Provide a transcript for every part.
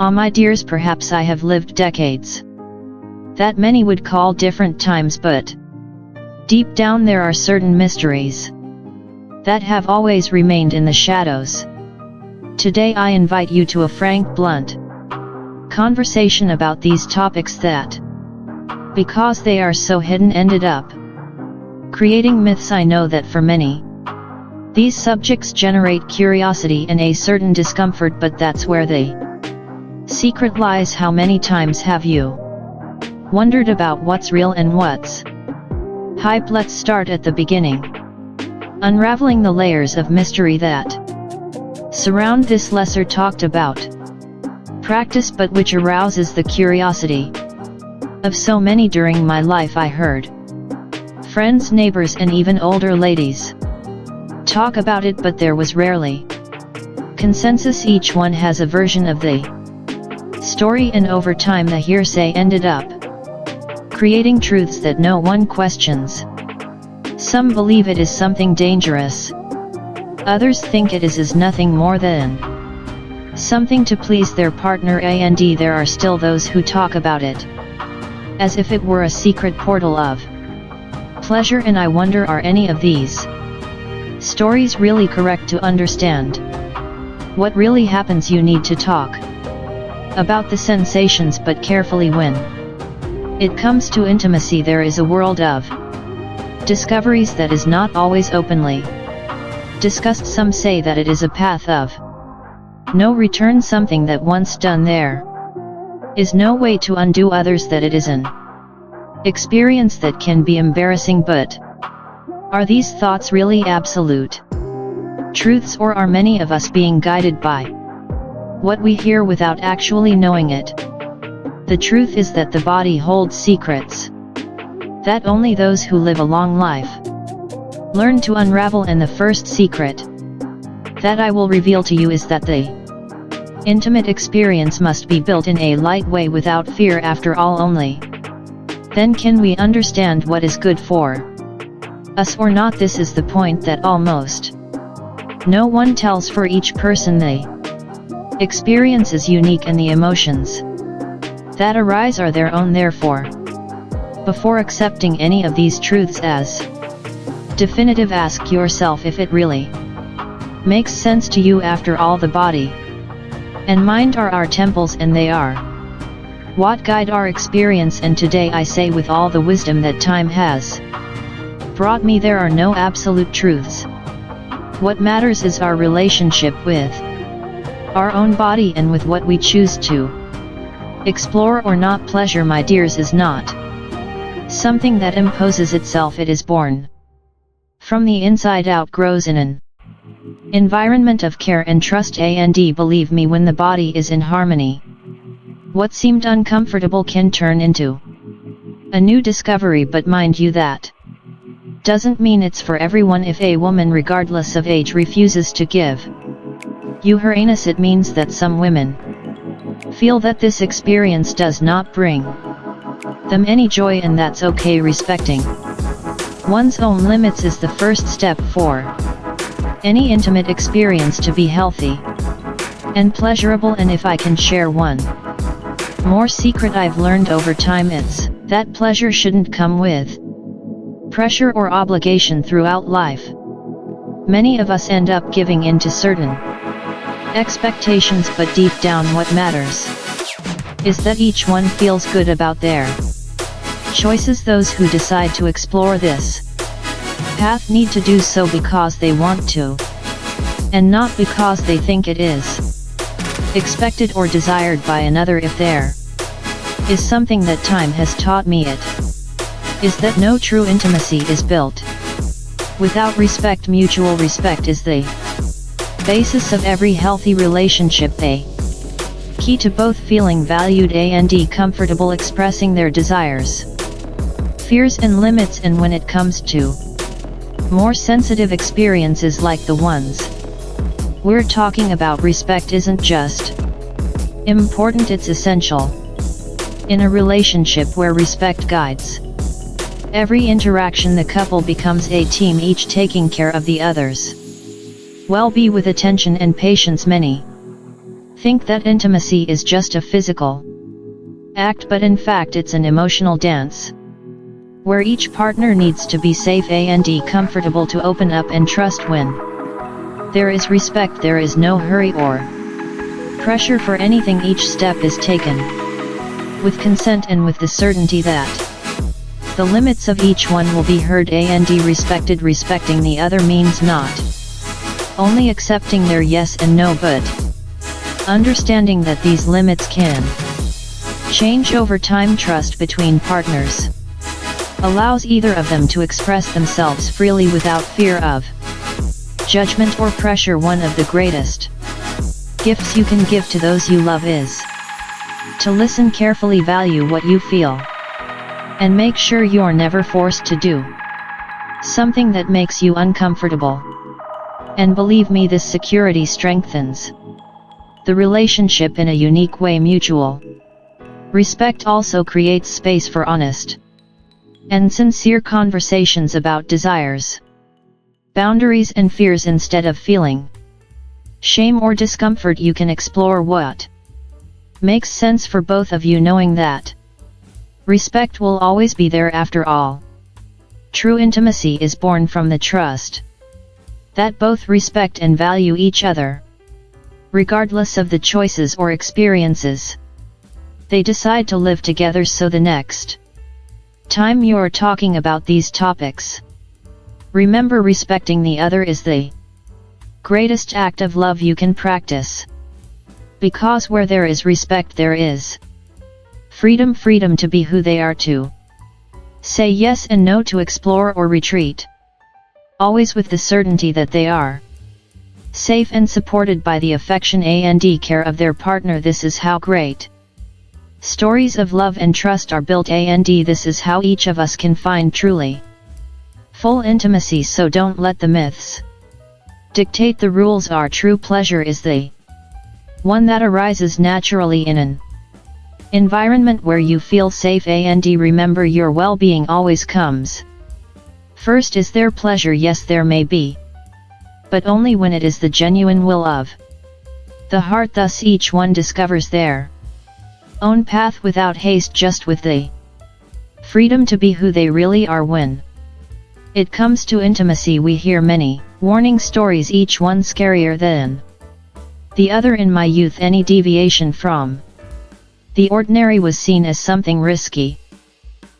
Ah, my dears, perhaps I have lived decades that many would call different times, but deep down there are certain mysteries that have always remained in the shadows. Today I invite you to a frank, blunt conversation about these topics that, because they are so hidden, ended up creating myths. I know that for many, these subjects generate curiosity and a certain discomfort, but that's where the secret lies. How many times have you wondered about what's real and what's hype? Let's start at the beginning, unraveling the layers of mystery that surround this lesser talked about practice, but which arouses the curiosity of so many. During my life I heard friends, neighbors, and even older ladies talk about it, but there was rarely consensus. Each one has a version of the story, and over time the hearsay ended up creating truths that no one questions. Some believe it is something dangerous. Others think it is nothing more than something to please their partner, and there are still those who talk about it as if it were a secret portal of pleasure. And I wonder, are any of these stories really correct? To understand what really happens, you need to talk about the sensations, but carefully. When it comes to intimacy, there is a world of discoveries that is not always openly discussed. Some say that it is a path of no return, something that once done there is no way to undo. Others that it is an experience that can be embarrassing. But are these thoughts really absolute truths, or are many of us being guided by what we hear without actually knowing it? The truth is that the body holds secrets that only those who live a long life learn to unravel, and the first secret that I will reveal to you is that the intimate experience must be built in a light way, without fear. After all, only then can we understand what is good for us or not. This is the point that almost no one tells. For each person, the experience is unique, and the emotions that arise are their own. Therefore, before accepting any of these truths as definitive, ask yourself if it really makes sense to you. After all, the body and mind are our temples, and they are what guide our experience. And today I say with all the wisdom that time has brought me, there are no absolute truths. What matters is our relationship with our own body and with what we choose to explore or not. Pleasure, my dears, is not something that imposes itself. It is born from the inside out, grows in an environment of care and trust. And believe me, when the body is in harmony, what seemed uncomfortable can turn into a new discovery. But mind you, that doesn't mean it's for everyone. If a woman, regardless of age, refuses to give you her anus, it means that some women feel that this experience does not bring them any joy, and that's okay. Respecting one's own limits is the first step for any intimate experience to be healthy and pleasurable. And if I can share one more secret I've learned over time, it's that pleasure shouldn't come with pressure or obligation throughout life. Many of us end up giving in to certain expectations, but deep down what matters is that each one feels good about their choices. Those who decide to explore this path need to do so because they want to, and not because they think it is expected or desired by another. If there is something that time has taught me, it is that no true intimacy is built without respect. Mutual respect is the basis of every healthy relationship, a key to both feeling valued and comfortable expressing their desires, fears, and limits. And when it comes to more sensitive experiences like the ones we're talking about, respect isn't just important, it's essential. In a relationship where respect guides every interaction, the couple becomes a team, each taking care of the other's well-being with attention and patience. Many think that intimacy is just a physical act, but in fact it's an emotional dance, where each partner needs to be safe and comfortable to open up and trust. When there is respect, there is no hurry or pressure for anything. Each step is taken with consent and with the certainty that the limits of each one will be heard and respected. Respecting the other means not only accepting their yes and no, but understanding that these limits can change over time. Trust between partners allows either of them to express themselves freely without fear of judgment or pressure. One of the greatest gifts you can give to those you love is to listen carefully, value what you feel, and make sure you're never forced to do something that makes you uncomfortable. And believe me, this security strengthens the relationship in a unique way. Mutual respect also creates space for honest and sincere conversations about desires, boundaries and fears. Instead of feeling shame or discomfort, you can explore what makes sense for both of you, knowing that respect will always be there. After all, true intimacy is born from the trust that both respect and value each other, regardless of the choices or experiences they decide to live together. So the next time you're talking about these topics, remember, respecting the other is the greatest act of love you can practice, because where there is respect, there is freedom. Freedom to be who they are, to say yes and no, to explore or retreat, always with the certainty that they are safe and supported by the affection and care of their partner. This is how great stories of love and trust are built, and this is how each of us can find truly full intimacy. So don't let the myths dictate the rules. Our true pleasure is the one that arises naturally in an environment where you feel safe, and remember, your well-being always comes first. Is there pleasure? Yes, there may be, but only when it is the genuine will of the heart. Thus each one discovers their own path without haste, just with the freedom to be who they really are. When it comes to intimacy, we hear many warning stories, each one scarier than the other. In my youth, any deviation from the ordinary was seen as something risky,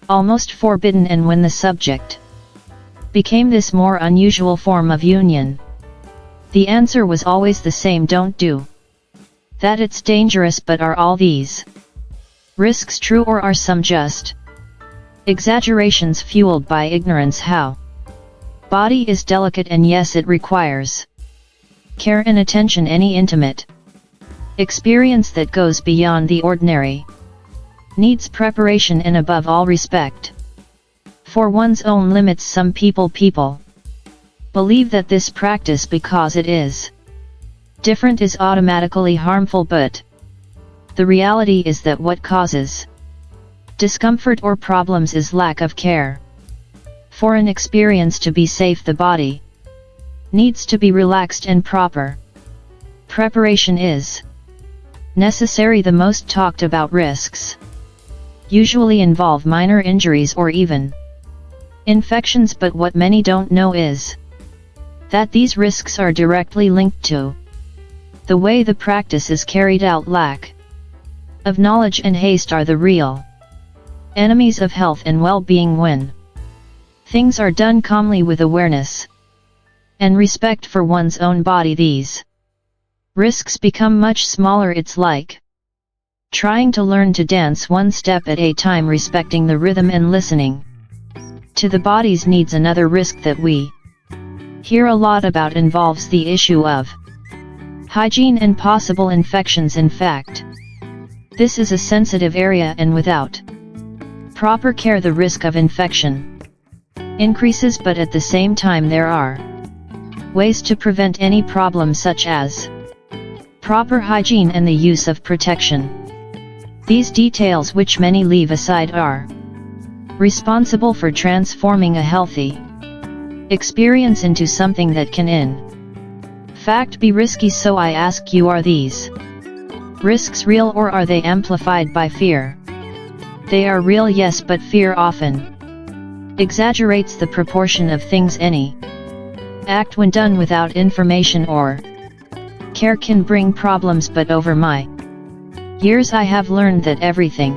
almost forbidden, and when the subject became this more unusual form of union, the answer was always the same: don't do that, it's dangerous. But are all these risks true, or are some just exaggerations fueled by ignorance? How body is delicate, and yes, it requires care and attention. Any intimate experience that goes beyond the ordinary needs preparation and above all respect for one's own limits. Some people believe that this practice, because it is different, is automatically harmful, but the reality is that what causes discomfort or problems is lack of care. For an experience to be safe, the body needs to be relaxed, and proper preparation is necessary. The most talked about risks usually involve minor injuries or even infections, but what many don't know is that these risks are directly linked to the way the practice is carried out. Lack of knowledge and haste are the real enemies of health and well-being. When things are done calmly with awareness and respect for one's own body, these risks become much smaller. It's like trying to learn to dance one step at a time. Respecting the rhythm and listening to the body's needs. Another risk that we hear a lot about involves the issue of hygiene and possible infections. In fact, this is a sensitive area, and without proper care, the risk of infection increases. But at the same time, there are ways to prevent any problem, such as proper hygiene and the use of protection. These details, which many leave aside, are responsible for transforming a healthy experience into something that can in fact be risky. So I ask you, are these Risks real, or are they amplified by fear? They are real, yes, but fear often exaggerates the proportion of things any act when done without information or care can bring problems, but over my years I have learned that everything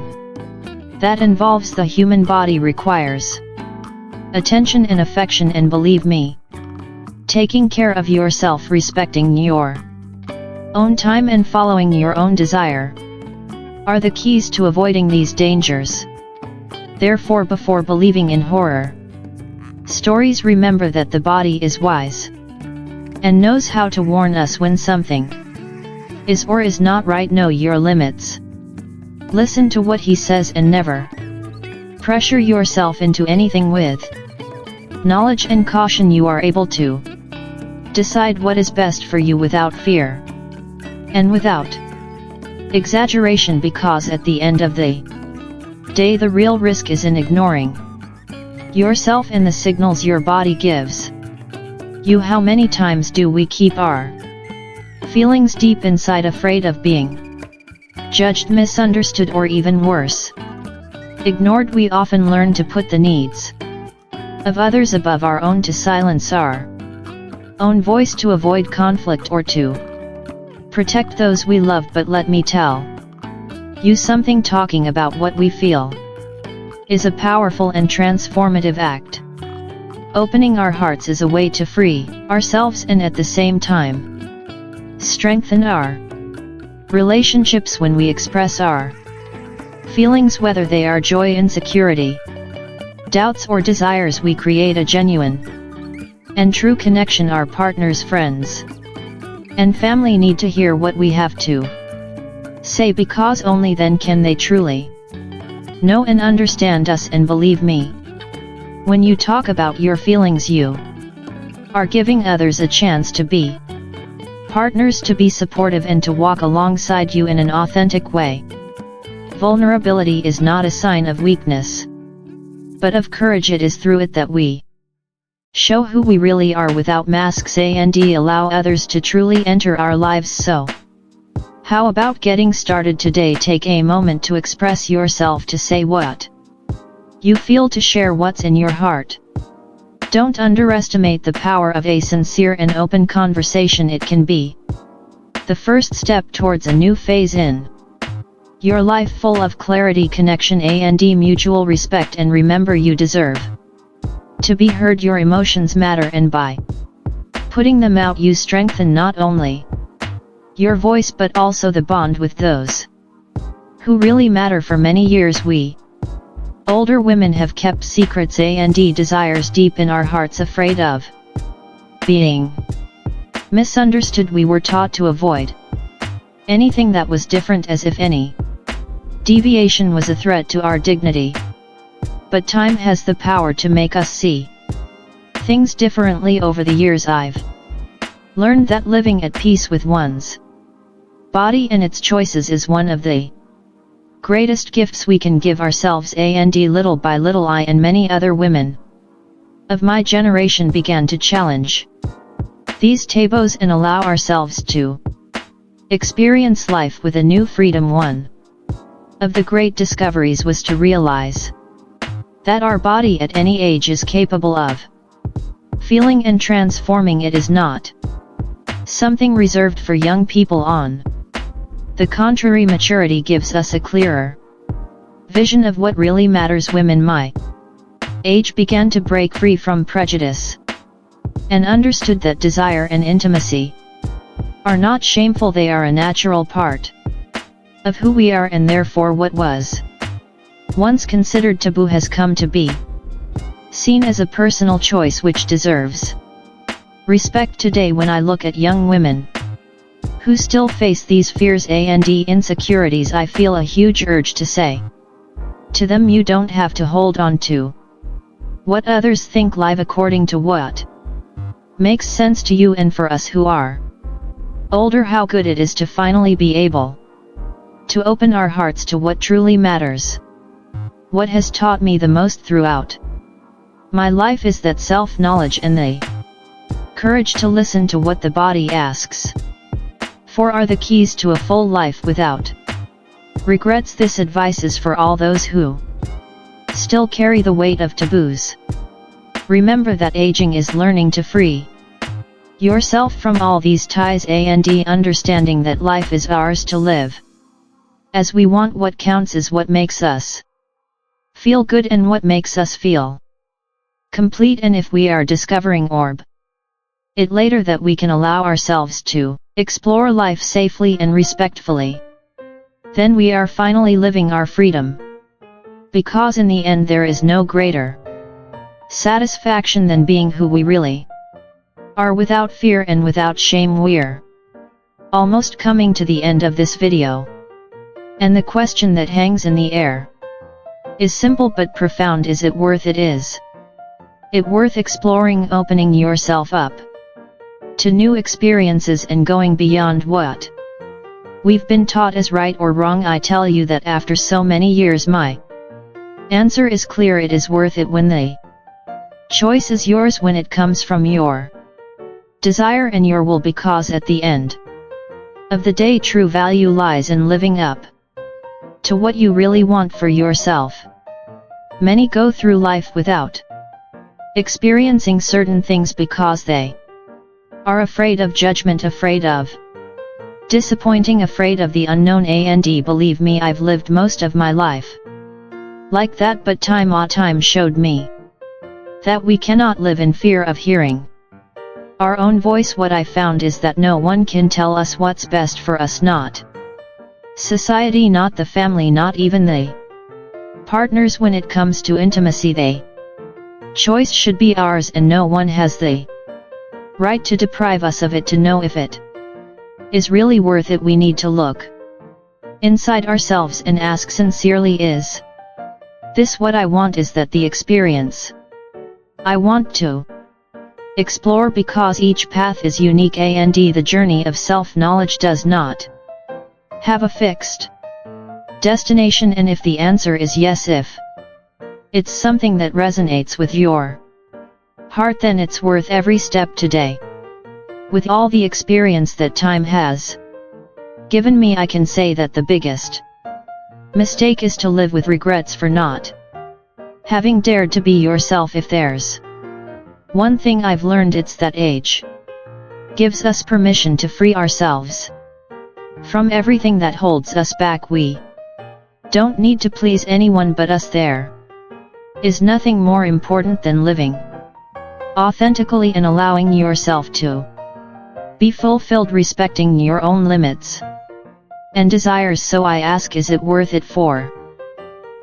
that involves the human body requires attention and affection, and believe me, taking care of yourself, respecting your own time and following your own desire are the keys to avoiding these dangers. Therefore, before believing in horror stories, remember that the body is wise and knows how to warn us when something is or is not right. Know your limits. Listen to what he says and never pressure yourself into anything. With knowledge and caution, you are able to decide what is best for you without fear and without exaggeration, because at the end of the day the real risk is in ignoring yourself and the signals your body gives you. How many times do we keep our feelings deep inside, afraid of being judged, misunderstood, or even worse, ignored? We often learn to put the needs of others above our own, to silence our own voice, to avoid conflict, or to protect those we love. But let me tell you something, talking about what we feel is a powerful and transformative act. Opening our hearts is a way to free ourselves and at the same time strengthen our relationships. When we express our feelings, whether they are joy, insecurity, doubts, or desires, we create a genuine and true connection. Our partners, friends, and family need to hear what we have to say, because only then can they truly know and understand us. And believe me, when you talk about your feelings, you are giving others a chance to be partners, to be supportive, and to walk alongside you in an authentic way. Vulnerability is not a sign of weakness, but of courage. It is through it that we show who we really are without masks, and allow others to truly enter our lives. So, how about getting started today? Take a moment to express yourself, to say what you feel, to share what's in your heart. Don't underestimate the power of a sincere and open conversation. It can be the first step towards a new phase in your life, full of clarity, connection, and mutual respect. And remember, you deserve to be heard. Your emotions matter, and by putting them out, you strengthen not only your voice but also the bond with those who really matter. For many years, we older women have kept secrets and desires deep in our hearts, afraid of being misunderstood. We were taught to avoid anything that was different, as if any deviation was a threat to our dignity. But time has the power to make us see things differently. Over the years, I've learned that living at peace with one's body and its choices is one of the greatest gifts we can give ourselves. And little by little, I and many other women of my generation began to challenge these taboos and allow ourselves to experience life with a new freedom. One of the great discoveries was to realize that our body at any age is capable of feeling and transforming. It is not something reserved for young people. On the contrary, maturity gives us a clearer vision of what really matters. Women my age began to break free from prejudice and understood that desire and intimacy are not shameful. They are a natural part of who we are, and therefore what was once considered taboo has come to be seen as a personal choice which deserves respect. Today, when I look at young women who still face these fears and insecurities, I feel a huge urge to say to them, you don't have to hold on to what others think. Live according to what makes sense to you. And for us who are older, how good it is to finally be able to open our hearts to what truly matters. What has taught me the most throughout my life is that self-knowledge and the courage to listen to what the body asks 4 are the keys to a full life without regrets. This advice is for all those who still carry the weight of taboos. Remember that aging is learning to free yourself from all these ties and understanding that life is ours to live as we want. What counts is what makes us feel good and what makes us feel complete, and if we are discovering it later that we can allow ourselves to explore life safely and respectfully, then we are finally living our freedom. Because in the end there is no greater satisfaction than being who we really are without fear and without shame. We're almost coming to the end of this video, and the question that hangs in the air is simple but profound. Is it worth it? Is it worth exploring, opening yourself up to new experiences and going beyond what we've been taught as right or wrong? I tell you that after so many years my answer is clear. It is worth it when the choice is yours, when it comes from your desire and your will, because at the end of the day true value lies in living up to what you really want for yourself. Many go through life without experiencing certain things because they are afraid of judgment, afraid of disappointing, afraid of the unknown. And believe me, I've lived most of my life like that, but time showed me that we cannot live in fear of hearing our own voice. What I found is that no one can tell us what's best for us, not society, not the family, not even the partners. When it comes to intimacy, the choice should be ours, and no one has the right to deprive us of it. To know if it is really worth it, we need to look inside ourselves and ask sincerely, is this what I want? Is that the experience I want to explore? Because each path is unique, and the journey of self-knowledge does not have a fixed destination. And if the answer is yes, if it's something that resonates with your heart, then it's worth every step today. With all the experience that time has given me, I can say that the biggest mistake is to live with regrets for not having dared to be yourself. If there's one thing I've learned, it's that age gives us permission to free ourselves from everything that holds us back. We don't need to please anyone but us. There is nothing more important than living authentically and allowing yourself to be fulfilled, respecting your own limits and desires. So I ask, is it worth it for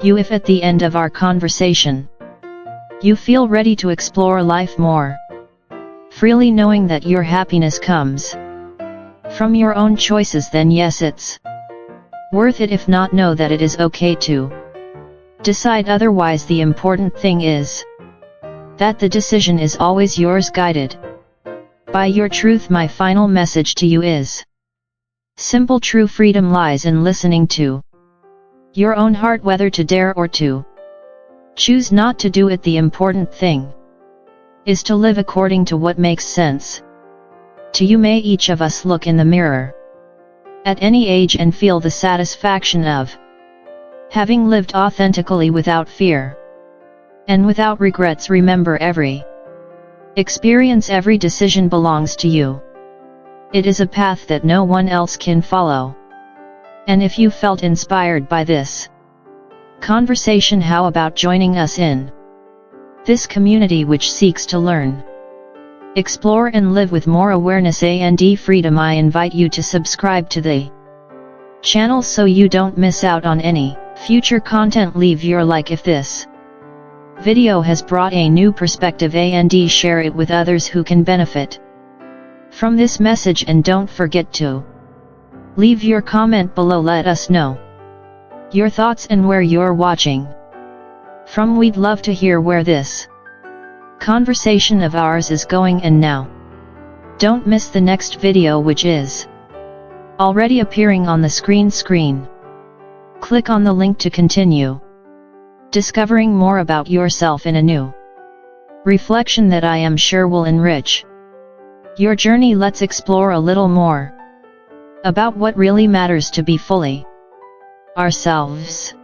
you? If at the end of our conversation you feel ready to explore life more freely, knowing that your happiness comes from your own choices, then yes, it's worth it. If not, know that it is okay to decide otherwise. The important thing is that the decision is always yours, guided by your truth. My final message to you is simple: true freedom lies in listening to your own heart, whether to dare or to choose not to do it. The important thing is to live according to what makes sense to you. May each of us look in the mirror at any age and feel the satisfaction of having lived authentically without fear and without regrets. Remember, every experience, every decision belongs to you. It is a path that no one else can follow. And if you felt inspired by this conversation, how about joining us in this community which seeks to learn, explore and live with more awareness and freedom? I invite you to subscribe to the channel so you don't miss out on any future content. Leave your like if this video has brought a new perspective, and share it with others who can benefit from this message. And don't forget to leave your comment below. Let us know your thoughts and where you're watching from. We'd love to hear where this conversation of ours is going. And now, don't miss the next video, which is already appearing on the screen. Click on the link to continue discovering more about yourself in a new reflection that I am sure will enrich your journey. Let's explore a little more about what really matters to be fully ourselves.